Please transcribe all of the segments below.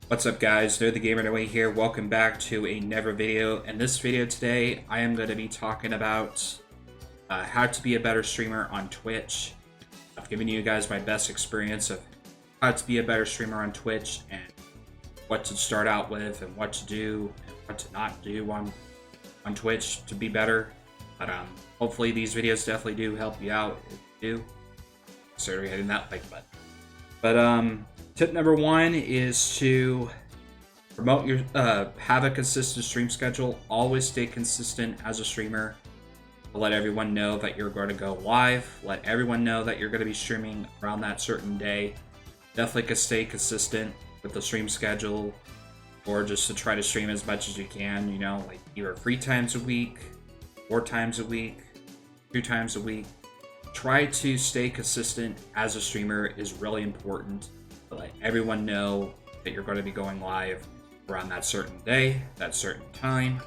What's up guys, They're the Gamer Away here. Welcome back to another video. In this video today, I am going to be talking about how to be a better streamer on Twitch. I've given you guys my best experience of how to be a better streamer on Twitch and what to start out with and what to do and what to not do on Twitch to be better. But hopefully these videos definitely do help you out. If you do, consider hitting that like button. But tip number one is to promote your have a consistent stream schedule. Always stay consistent as a streamer. Let everyone know that you're going to go live. Let everyone know that you're going to be streaming around that certain day. Definitely can stay consistent with the stream schedule, or just to try to stream as much as you can. You know, like either 3 times a week, 4 times a week, 2 times a week. Try to stay consistent as a streamer is really important. To let everyone know that you're going to be going live around that certain day, that certain time,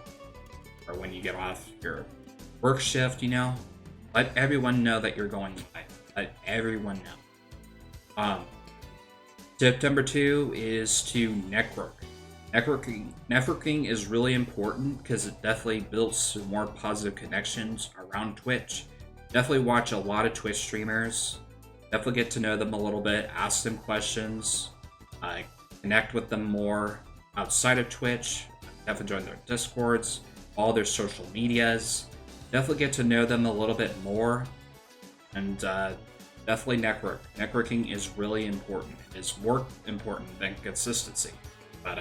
or when you get off your work shift, you know. Let everyone know that you're going live. Let everyone know. Tip number 2 is to network. Networking is really important because it definitely builds some more positive connections around Twitch. Definitely watch a lot of Twitch streamers. Definitely get to know them a little bit. Ask them questions. Connect with them more outside of Twitch. Definitely join their Discords, all their social medias. Definitely get to know them a little bit more. And definitely network. Networking is really important. It is more important than consistency. But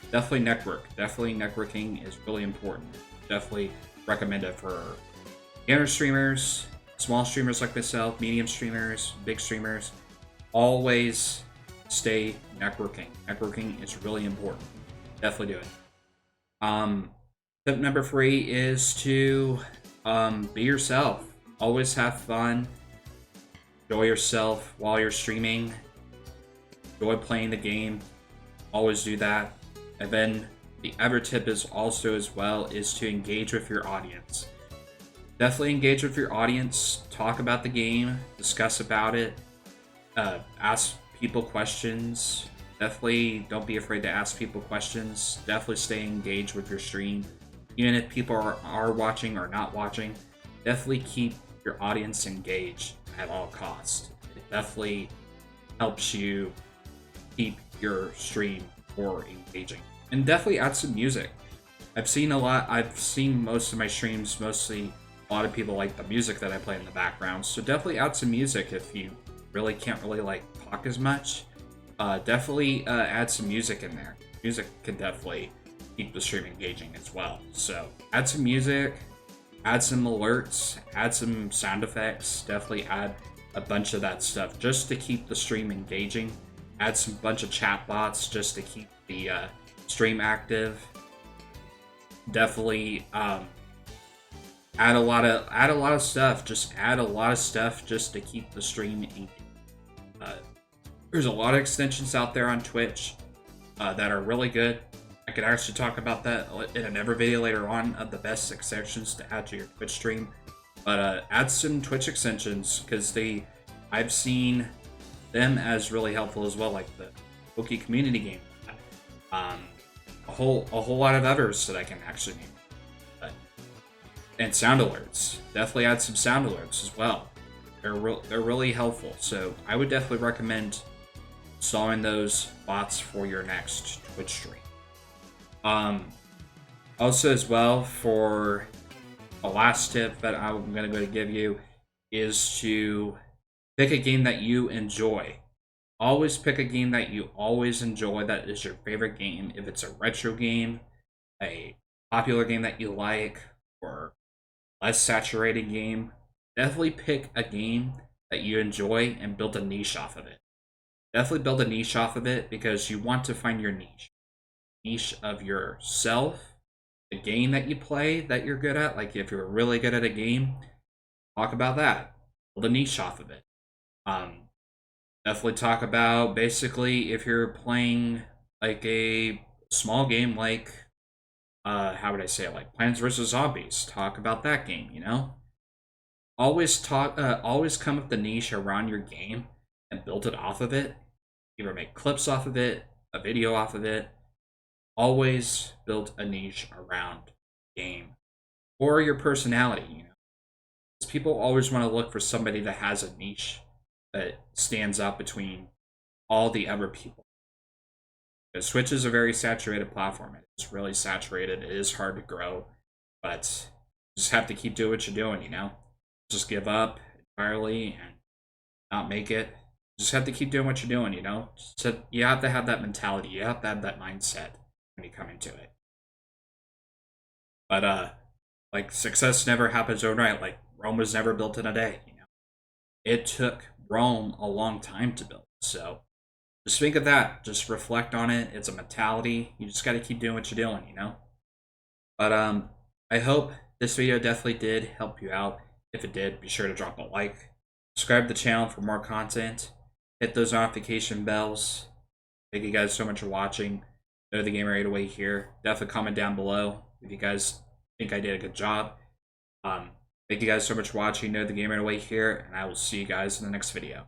definitely network. Definitely networking is really important. Definitely recommend it for beginner streamers, small streamers like myself, medium streamers, big streamers. Always stay networking. Networking is really important. Definitely do it. Tip number 3 is to be yourself. Always have fun. Enjoy yourself while you're streaming. Enjoy playing the game. Always do that. And then the other tip is also as well is to engage with your audience. Definitely engage with your audience. Talk about the game. Discuss about it. Ask people questions. Definitely don't be afraid to ask people questions. Definitely stay engaged with your stream. Even if people are watching or not watching, definitely keep your audience engaged at all costs. It definitely helps you keep your stream more engaging. And definitely add some music. I've seen most of my streams, mostly a lot of people like the music that I play in the background. So definitely add some music if you really can't really like talk as much. Definitely add some music in there. Music can definitely keep the stream engaging as well. So add some music, add some alerts, add some sound effects. Definitely add a bunch of that stuff just to keep the stream engaging. Add some bunch of chat bots just to keep the stream active. Definitely add a lot of stuff. Just add a lot of stuff just to keep the stream engaging. There's a lot of extensions out there on Twitch that are really good. I could actually talk about that in another video later on of the best extensions to add to your Twitch stream. But add some Twitch extensions because I've seen them as really helpful as well, like the Poke community game. A whole lot of others that I can actually name. And sound alerts. Definitely add some sound alerts as well. They're really helpful. So I would definitely recommend installing those bots for your next Twitch stream. Also as well, for the last tip that I'm going to give you is to pick a game that you enjoy. Always pick a game that you always enjoy, that is your favorite game. If it's a retro game, a popular game that you like, or less saturated game, definitely pick a game that you enjoy and build a niche off of it. Definitely build a niche off of it because you want to find your niche. Niche of yourself, the game that you play that you're good at. Like if you're really good at a game, talk about that. Build a niche off of it. Definitely talk about basically if you're playing like a small game like how would I say it, like Plants vs Zombies. Talk about that game, you know? Always come up with the niche around your game and build it off of it. Either make clips off of it, a video off of it. Always build a niche around the game or your personality, you know. 'Cause people always want to look for somebody that has a niche that stands out between all the other people. Because Switch is a very saturated platform. It's really saturated. It is hard to grow, but you just have to keep doing what you're doing, you know? Just give up entirely and not make it. You just have to keep doing what you're doing, you know? So you have to have that mentality. You have to have that mindset when you come into it. But like success never happens overnight. Like Rome was never built in a day, you know. It took Rome a long time to build. So just think of that. Just reflect on it. It's a mentality. You just got to keep doing what you're doing, you know. But I hope this video definitely did help you out. If it did, be sure to drop a like. Subscribe to the channel for more content. Hit those notification bells. Thank you guys so much for watching. Know the Gamer 808 here. Definitely comment down below if you guys think I did a good job. Thank you guys so much for watching. Know the Gamer 808 here, and I will see you guys in the next video.